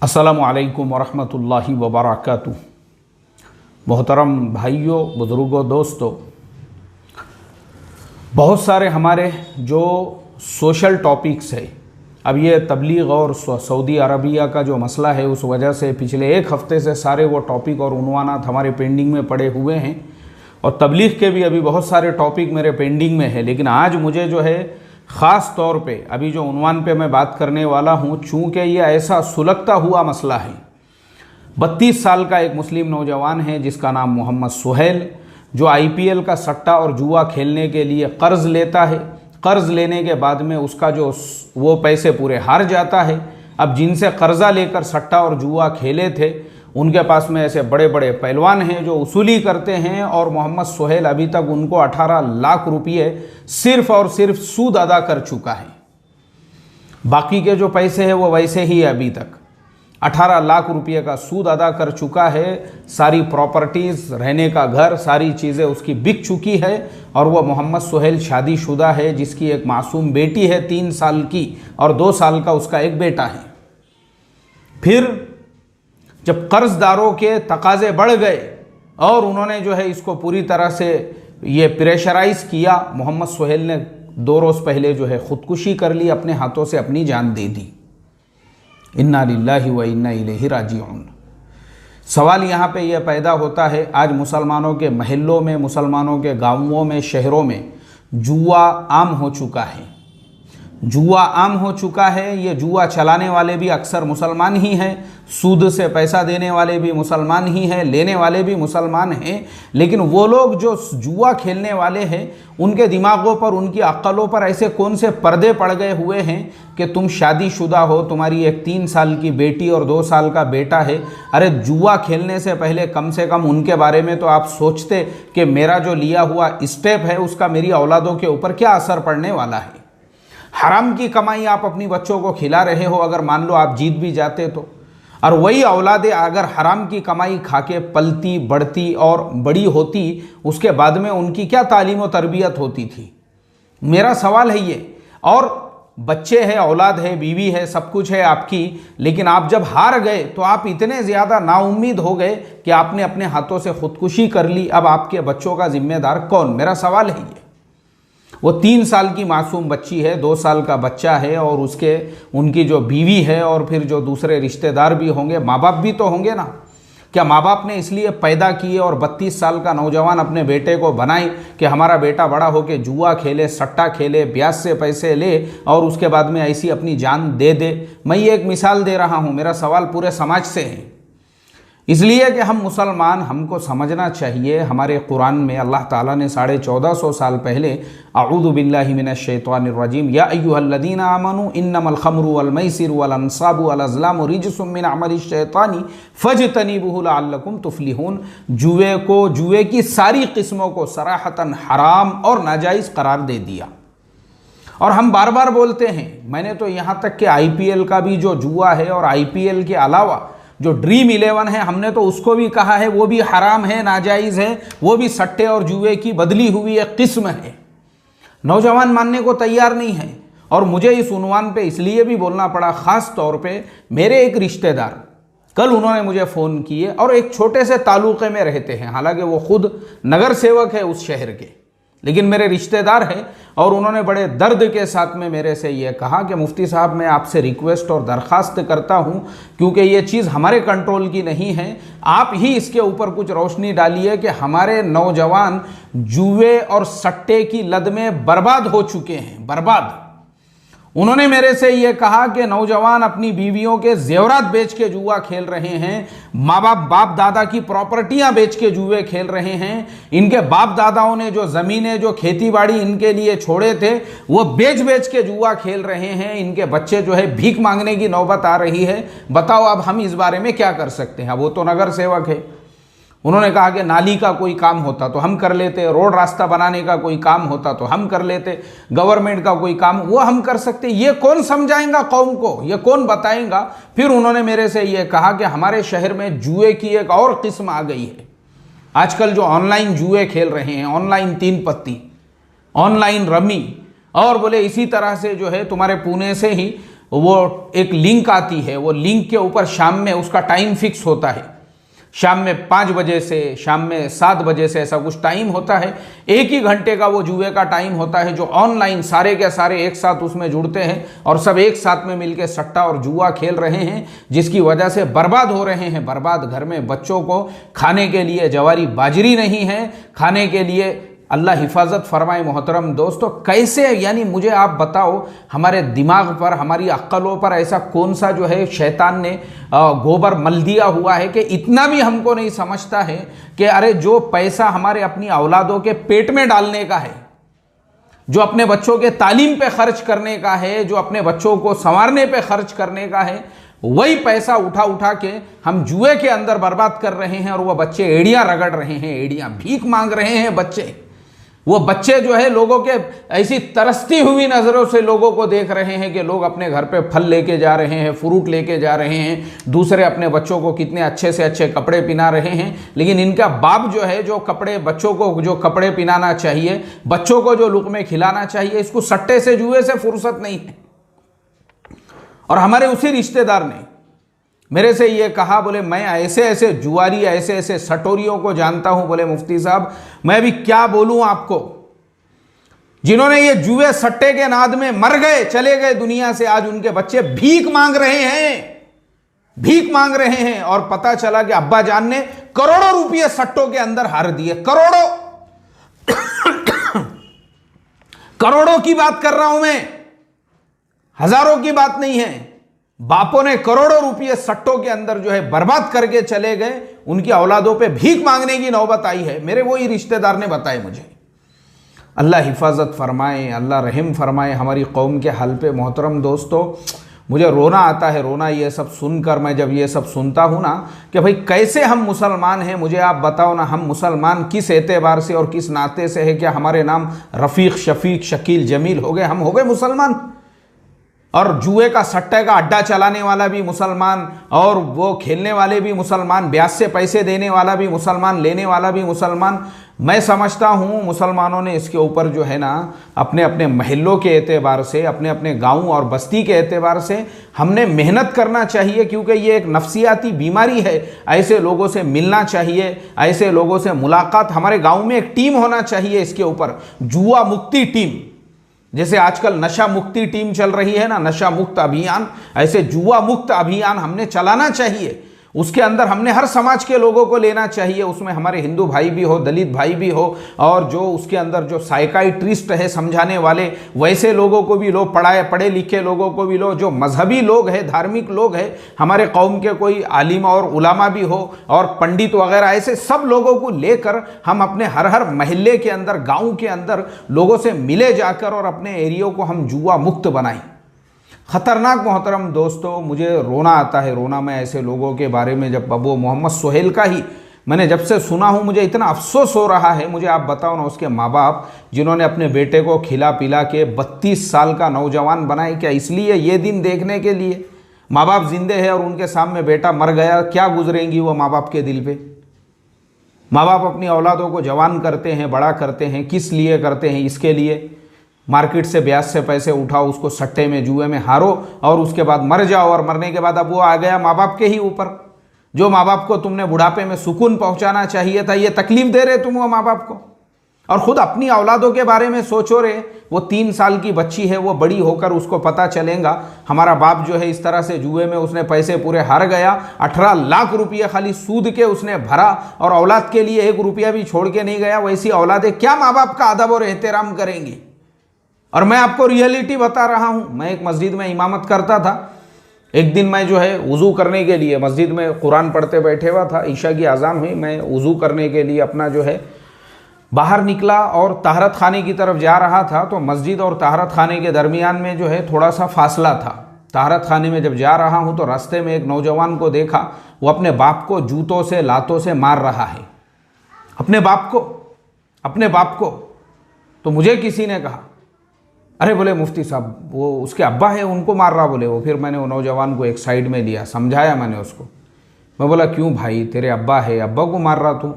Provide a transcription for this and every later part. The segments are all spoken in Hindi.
अस्सलामु अलैकुम वरहमतुल्लाहि वबरकातुहू। मोहतरम भाइयों, बुज़ुर्गों, दोस्तों, बहुत सारे हमारे जो सोशल टॉपिक्स है, अब ये तबलीग और सऊदी अरबिया का जो मसला है, उस वजह से पिछले एक हफ़्ते से सारे वो टॉपिक और उन्वानात हमारे पेंडिंग में पड़े हुए हैं और तबलीग के भी अभी बहुत सारे टॉपिक मेरे पेंडिंग में है। लेकिन आज मुझे जो है ख़ास तौर पे अभी जो उन्वान पे मैं बात करने वाला हूँ, चूँकि ये ऐसा सुलगता हुआ मसला है। 32 साल का एक मुस्लिम नौजवान है जिसका नाम मोहम्मद सुहेल, जो IPL का सट्टा और जुआ खेलने के लिए कर्ज़ लेता है। कर्ज़ लेने के बाद में उसका जो वो पैसे पूरे हार जाता है। अब जिनसे कर्ज़ा लेकर सट्टा और जुआ खेले थे, उनके पास में ऐसे बड़े बड़े पहलवान हैं जो वसूली करते हैं और मोहम्मद सुहेल अभी तक उनको 18 लाख रुपये सिर्फ़ और सिर्फ सूद अदा कर चुका है। बाकी के जो पैसे हैं वो वैसे ही है, अभी तक 18 लाख रुपये का सूद अदा कर चुका है। सारी प्रॉपर्टीज़, रहने का घर, सारी चीज़ें उसकी बिक चुकी है और वह मोहम्मद सुहेल शादीशुदा है, जिसकी एक मासूम बेटी है 3 साल की और 2 साल का उसका एक बेटा है। फिर जब कर्जदारों के तकाजे बढ़ गए और उन्होंने जो है इसको पूरी तरह से ये प्रेशराइज किया, मोहम्मद सुहेल ने 2 रोज़ पहले जो है ख़ुदकुशी कर ली, अपने हाथों से अपनी जान दे दी। इन्ना लिल्लाहि व इन्ना इलैहि राजिऊन। सवाल यहाँ पे यह पैदा होता है, आज मुसलमानों के महल्लों में, मुसलमानों के गाँवों में, शहरों में जुआ आम हो चुका है। जुआ आम हो चुका है। ये जुआ चलाने वाले भी अक्सर मुसलमान ही हैं, सूद से पैसा देने वाले भी मुसलमान ही हैं, लेने वाले भी मुसलमान हैं। लेकिन वो लोग जो जुआ खेलने वाले हैं, उनके दिमागों पर, उनकी अक्लों पर ऐसे कौन से पर्दे पड़ गए हुए हैं कि तुम शादीशुदा हो, तुम्हारी एक 3 साल की बेटी और 2 साल का बेटा है। अरे जुआ खेलने से पहले कम से कम उनके बारे में तो आप सोचते कि मेरा जो लिया हुआ स्टेप है उसका मेरी औलादों के ऊपर क्या असर पड़ने वाला है। हराम की कमाई आप अपनी बच्चों को खिला रहे हो, अगर मान लो आप जीत भी जाते तो, और वही औलादें अगर हराम की कमाई खा के पलती, बढ़ती और बड़ी होती, उसके बाद में उनकी क्या तालीम और तरबियत होती थी। मेरा सवाल है ये। और बच्चे हैं, औलाद है, बीवी है, सब कुछ है आपकी, लेकिन आप जब हार गए तो आप इतने ज़्यादा नाउम्मीद हो गए कि आपने अपने हाथों से खुदकुशी कर ली। अब आपके बच्चों का जिम्मेदार कौन? मेरा सवाल है ये। वो 3 साल की मासूम बच्ची है, 2 साल का बच्चा है और उनकी जो बीवी है और फिर जो दूसरे रिश्तेदार भी होंगे, माँ बाप भी तो होंगे ना। क्या माँ बाप ने इसलिए पैदा किए और 32 साल का नौजवान अपने बेटे को बनाए कि हमारा बेटा बड़ा होकर जुआ खेले, सट्टा खेले, ब्याज से पैसे ले और उसके बाद में ऐसी अपनी जान दे दे? मैं ये एक मिसाल दे रहा हूँ, मेरा सवाल पूरे समाज से है। इसलिए कि हम मुसलमान, हमको समझना चाहिए, हमारे कुरान में अल्लाह ताला ने 1450 साल पहले अऊज़ु बिल्लाहि मिनश शैतानिर रजीम या अय्युहल्लज़ीना आमनू इन्नमल खम्रु वल मैसिरु वल अंसाबु वल अज़लामु रिजसुम मिन अमलिश शैतानी फज्तनिबूहु लअल्लकुम तुफ्लिहून। जुए की सारी किस्मों को सराहतन हराम और नाजायज़ करार दे दिया। और हम बार बार बोलते हैं, मैंने तो यहाँ तक कि IPL का भी जो जुआ है और IPL के अलावा जो ड्रीम 11 है, हमने तो उसको भी कहा है वो भी हराम है, नाजायज़ है, वो भी सट्टे और जुए की बदली हुई एक किस्म है। नौजवान मानने को तैयार नहीं है। और मुझे इस उन्वान पे इसलिए भी बोलना पड़ा, ख़ास तौर पे मेरे एक रिश्तेदार, कल उन्होंने मुझे फ़ोन किए और एक छोटे से तालुक़े में रहते हैं, हालांकि वो खुद नगर सेवक है उस शहर के, लेकिन मेरे रिश्तेदार हैं। और उन्होंने बड़े दर्द के साथ में मेरे से ये कहा कि मुफ्ती साहब, मैं आपसे रिक्वेस्ट और दरख्वास्त करता हूँ, क्योंकि ये चीज़ हमारे कंट्रोल की नहीं है, आप ही इसके ऊपर कुछ रोशनी डालिए कि हमारे नौजवान जुए और सट्टे की लत में बर्बाद हो चुके हैं, बर्बाद। उन्होंने मेरे से ये कहा कि नौजवान अपनी बीवियों के जेवरात बेच के जुआ खेल रहे हैं, बाप दादा की प्रॉपर्टियां बेच के जुए खेल रहे हैं, इनके बाप दादाओं ने जो ज़मीनें, जो खेती बाड़ी इनके लिए छोड़े थे, वो बेच बेच के जुआ खेल रहे हैं। इनके बच्चे जो है भीख मांगने की नौबत आ रही है। बताओ अब हम इस बारे में क्या कर सकते हैं? वो तो नगर सेवक है। उन्होंने कहा कि नाली का कोई काम होता तो हम कर लेते, रोड रास्ता बनाने का कोई काम होता तो हम कर लेते, गवर्नमेंट का कोई काम वो हम कर सकते। ये कौन समझाएगा कौम को? ये कौन बताएगा? फिर उन्होंने मेरे से ये कहा कि हमारे शहर में जुए की एक और किस्म आ गई है। आजकल जो ऑनलाइन जुए खेल रहे हैं, ऑनलाइन 3 पत्ती, ऑनलाइन रमी, और बोले इसी तरह से जो है तुम्हारे पुणे से ही वो एक लिंक आती है, वो लिंक के ऊपर शाम में उसका टाइम फिक्स होता है, शाम में 5 बजे से शाम में 7 बजे से ऐसा कुछ टाइम होता है। 1 ही घंटे का वो जुए का टाइम होता है, जो ऑनलाइन सारे के सारे एक साथ उसमें जुड़ते हैं और सब एक साथ में मिलकर सट्टा और जुआ खेल रहे हैं, जिसकी वजह से बर्बाद हो रहे हैं। बर्बाद घर में बच्चों को खाने के लिए जवारी बाजरी नहीं है, खाने के लिए अल्लाह हिफाजत फरमाए। मोहतरम दोस्तों, कैसे, यानी मुझे आप बताओ, हमारे दिमाग पर, हमारी अक्लों पर ऐसा कौन सा जो है शैतान ने गोबर मल दिया हुआ है कि इतना भी हमको नहीं समझता है कि अरे जो पैसा हमारे अपनी औलादों के पेट में डालने का है, जो अपने बच्चों के तालीम पे खर्च करने का है, जो अपने बच्चों को संवारने पे खर्च करने का है, वही पैसा उठा उठा के हम जुए के अंदर बर्बाद कर रहे हैं। और वह बच्चे एड़ियां रगड़ रहे हैं, एड़ियां भीख मांग रहे हैं बच्चे। वो बच्चे जो है लोगों के ऐसी तरसती हुई नज़रों से लोगों को देख रहे हैं कि लोग अपने घर पे फल लेके जा रहे हैं, फ्रूट लेके जा रहे हैं, दूसरे अपने बच्चों को कितने अच्छे से अच्छे कपड़े पहना रहे हैं, लेकिन इनका बाप जो है जो कपड़े बच्चों को जो कपड़े पहनाना चाहिए, बच्चों को जो लुक़मे खिलाना चाहिए, इसको सट्टे से जुए से फुर्सत नहीं है। और हमारे उसी रिश्तेदार ने मेरे से ये कहा, बोले मैं ऐसे ऐसे जुआरी, ऐसे ऐसे सटोरियों को जानता हूं, बोले मुफ्ती साहब मैं अभी क्या बोलूं आपको, जिन्होंने ये जुए सट्टे के नाद में मर गए, चले गए दुनिया से, आज उनके बच्चे भीख मांग रहे हैं, भीख मांग रहे हैं। और पता चला कि अब्बा जान ने करोड़ों रुपये सट्टों के अंदर हार दिए, करोड़ों करोड़ों की बात कर रहा हूं मैं, हजारों की बात नहीं है। बापों ने करोड़ों रुपये सट्टों के अंदर जो है बर्बाद करके चले गए, उनकी औलादों पे भीख मांगने की नौबत आई है। मेरे वही रिश्तेदार ने बताए मुझे। अल्लाह हिफाजत फरमाए, अल्लाह रहम फरमाए हमारी कौम के हाल पे। मोहतरम दोस्तों, मुझे रोना आता है, रोना ये सब सुनकर। मैं जब ये सब सुनता हूँ ना कि भाई कैसे हम मुसलमान हैं, मुझे आप बताओ ना, हम मुसलमान किस एतबार से और किस नाते से है? क्या हमारे नाम रफ़ीक, शफ़ीक, शकील, जमील हो गए? हम हो गए मुसलमान? और जुए का सट्टे का अड्डा चलाने वाला भी मुसलमान, और वो खेलने वाले भी मुसलमान, ब्याज से पैसे देने वाला भी मुसलमान, लेने वाला भी मुसलमान। मैं समझता हूँ मुसलमानों ने इसके ऊपर जो है ना, अपने अपने महल्लों के एतबार से, अपने अपने गाँव और बस्ती के एतबार से हमने मेहनत करना चाहिए, क्योंकि ये एक नफ्सियाती बीमारी है। ऐसे लोगों से मिलना चाहिए, ऐसे लोगों से मुलाकात। हमारे गाँव में एक टीम होना चाहिए इसके ऊपर, जुआ मुक्ति टीम। जैसे आजकल नशा मुक्ति टीम चल रही है ना, नशा मुक्त अभियान, ऐसे जुआ मुक्त अभियान हमने चलाना चाहिए। उसके अंदर हमने हर समाज के लोगों को लेना चाहिए, उसमें हमारे हिंदू भाई भी हो, दलित भाई भी हो, और जो उसके अंदर जो साइकाइट्रिस्ट है, समझाने वाले, वैसे लोगों को भी लो, पढ़े लिखे लोगों को भी लो, जो मजहबी लोग हैं, धार्मिक लोग हैं, हमारे कौम के कोई आलिम और उलामा भी हो, और पंडित वगैरह, ऐसे सब लोगों को लेकर हम अपने हर महल्ले के अंदर, गाँव के अंदर लोगों से मिले जाकर और अपने एरियो को हम जुआ मुक्त बनाएं। ख़तरनाक मोहतरम दोस्तों, मुझे रोना आता है, रोना मैं ऐसे लोगों के बारे में। जब अबू मोहम्मद सोहेल का ही मैंने जब से सुना हूँ, मुझे इतना अफसोस हो रहा है। मुझे आप बताओ ना, उसके माँ बाप जिन्होंने अपने बेटे को खिला पिला के 32 साल का नौजवान बनाए, क्या इसलिए ये दिन देखने के लिए? माँ बाप जिंदे हैं और उनके सामने बेटा मर गया, क्या गुजरेंगी वो माँ बाप के दिल पे? माँ बाप अपनी औलादों को जवान करते हैं, बड़ा करते हैं, किस लिए करते हैं? इसके लिए मार्केट से ब्याज से पैसे उठाओ, उसको सट्टे में, जुए में हारो, और उसके बाद मर जाओ। और मरने के बाद अब वो आ गया माँ बाप के ही ऊपर। जो माँ बाप को तुमने बुढ़ापे में सुकून पहुंचाना चाहिए था, ये तकलीफ दे रहे तुम वो माँ बाप को। और ख़ुद अपनी औलादों के बारे में सोचो रे। वो 3 साल की बच्ची है, वो बड़ी होकर उसको पता चलेगा हमारा बाप जो है इस तरह से जुए में उसने पैसे पूरे हार गया, 18 लाख रुपये खाली सूद के उसने भरा, और औलाद के लिए 1 रुपया भी छोड़ के नहीं गया। वैसी औलादें क्या माँ बाप का अदब और एहतराम करेंगी? और मैं आपको रियलिटी बता रहा हूँ। मैं एक मस्जिद में इमामत करता था। एक दिन मैं जो है वज़ू करने के लिए मस्जिद में कुरान पढ़ते बैठे हुआ था, ईशा की अजान हुई, मैं वज़ू करने के लिए अपना जो है बाहर निकला और तहरत खाने की तरफ जा रहा था। तो मस्जिद और तहरत खाने के दरमियान में जो है थोड़ा सा फासला था। तहरत खाने में जब जा रहा हूँ तो रास्ते में एक नौजवान को देखा, वो अपने बाप को जूतों से, लातों से मार रहा है, अपने बाप को। तो मुझे किसी ने कहा, अरे बोले मुफ्ती साहब वो उसके अब्बा है, उनको मार रहा बोले वो। फिर मैंने वो नौजवान को एक साइड में लिया, समझाया मैंने उसको। मैं बोला क्यों भाई, तेरे अब्बा है, अब्बा को मार रहा तू?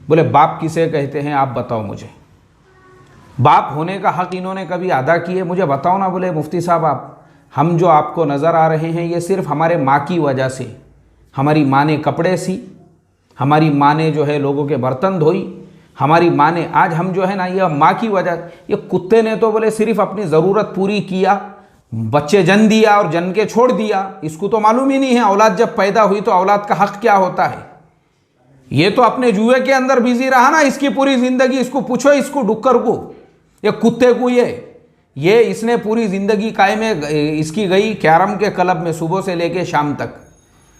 बोले बाप किसे कहते हैं आप बताओ मुझे, बाप होने का हक इन्होंने कभी अदा किए? मुझे बताओ ना। बोले मुफ्ती साहब आप हम जो आपको नज़र आ रहे हैं ये सिर्फ हमारे माँ की वजह से। हमारी माँ ने कपड़े सी, हमारी माँ ने जो है लोगों के बर्तन धोई, हमारी माँ ने, आज हम जो है ना, ये माँ की वजह। ये कुत्ते ने तो बोले सिर्फ अपनी ज़रूरत पूरी किया, बच्चे जन्म दिया और जन्म के छोड़ दिया। इसको तो मालूम ही नहीं है औलाद जब पैदा हुई तो औलाद का हक क्या होता है। ये तो अपने जुए के अंदर बिजी रहा ना इसकी पूरी ज़िंदगी। इसको पूछो, इसको डुक्कर को, ये कुत्ते को, ये इसने पूरी ज़िंदगी काय में इसकी गई कैरम के क्लब में सुबह से लेके शाम तक,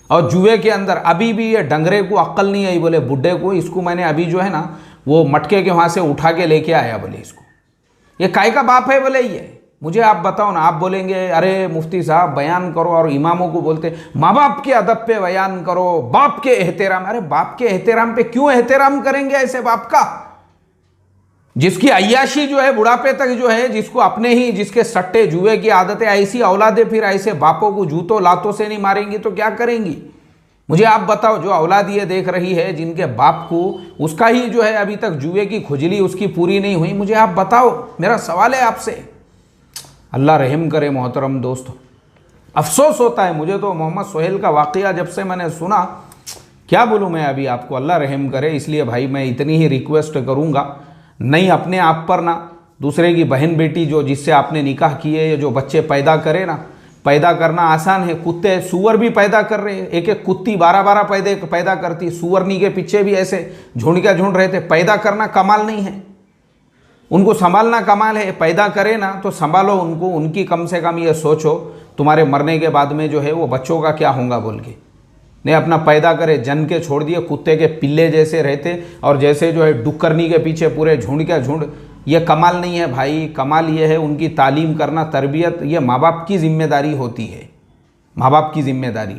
और जुए के अंदर। अभी भी ये डंगरे को अक्ल नहीं आई, बोले बुड्ढे को। इसको मैंने अभी जो है ना वो मटके के वहाँ से उठा के लेके आया, बोले इसको ये काय का बाप है, बोले ये। मुझे आप बताओ ना, आप बोलेंगे अरे मुफ्ती साहब बयान करो, और इमामों को बोलते माँ बाप के अदब पे बयान करो, बाप के एहतराम। अरे बाप के एहतराम पे क्यों एहतराम करेंगे ऐसे बाप का, जिसकी अय्याशी जो है बुढ़ापे तक जो है, जिसको अपने ही, जिसके सट्टे जुए की आदतें, ऐसी औलादे फिर ऐसे बापों को जूतों लातों से नहीं मारेंगी तो क्या करेंगी। मुझे आप बताओ, जो औलाद ये देख रही है जिनके बाप को, उसका ही जो है अभी तक जुए की खुजली उसकी पूरी नहीं हुई, मुझे आप बताओ, मेरा सवाल है आपसे। अल्लाह रहम करे मोहतरम दोस्तों। अफसोस होता है मुझे तो मोहम्मद सोहेल का वाक़या जब से मैंने सुना, क्या बोलूँ मैं अभी आपको, अल्लाह रहम करे। इसलिए भाई मैं इतनी ही रिक्वेस्ट करूँगा, नहीं अपने आप पर ना दूसरे की बहन बेटी जो जिससे आपने निकाह किए, जो बच्चे पैदा करे ना, पैदा करना आसान है। कुत्ते सूअर भी पैदा कर रहे हैं, एक एक कुत्ती 12-12 पैदा करती, सूअरनी के पीछे भी ऐसे झुंड क्या झुंड रहे थे। पैदा करना कमाल नहीं है, उनको संभालना कमाल है। पैदा करे ना तो संभालो उनको, उनकी कम से कम ये सोचो तुम्हारे मरने के बाद में जो है वो बच्चों का क्या होगा बोल के। नहीं अपना पैदा करे, जन के छोड़ दिए, कुत्ते के पिल्ले जैसे रहते, और जैसे जो है डुक्करनी के पीछे पूरे झुंड क्या झुंड। ये कमाल नहीं है भाई, कमाल ये है उनकी तालीम करना, तरबियत, ये माँ बाप की जिम्मेदारी होती है, माँ बाप की जिम्मेदारी।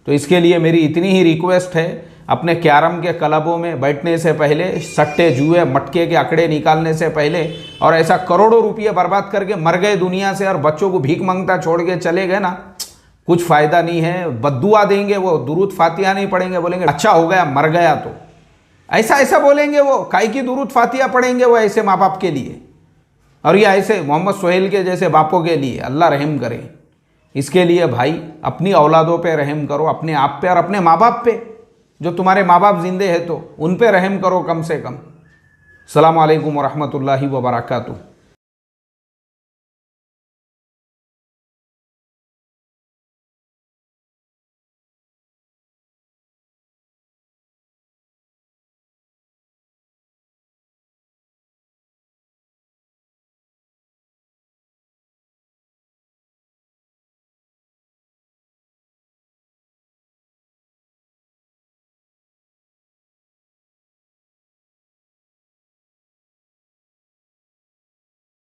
तो इसके लिए मेरी इतनी ही रिक्वेस्ट है, अपने कैरम के क्लबों में बैठने से पहले, सट्टे जुए मटके के आंकड़े निकालने से पहले, और ऐसा करोड़ों रुपये बर्बाद करके मर गए दुनिया से और बच्चों को भीख मांगता छोड़ के चले गए ना, कुछ फ़ायदा नहीं है। बद्दुआ देंगे वो, दुरूद फातिहा नहीं पढ़ेंगे, बोलेंगे अच्छा हो गया मर गया तो, ऐसा बोलेंगे वो। काई की दुरूद फातिहा पढ़ेंगे वो ऐसे माँ बाप के लिए, और ये ऐसे मोहम्मद सोहेल के जैसे बापों के लिए। अल्लाह रहम करे। इसके लिए भाई अपनी औलादों पे रहम करो, अपने आप पे और अपने माँ बाप पे, जो तुम्हारे माँ बाप जिंदे हैं तो उन पे रहम करो कम से कम। अस्सलामु अलैकुम व रहमतुल्लाहि व बरकातुहू।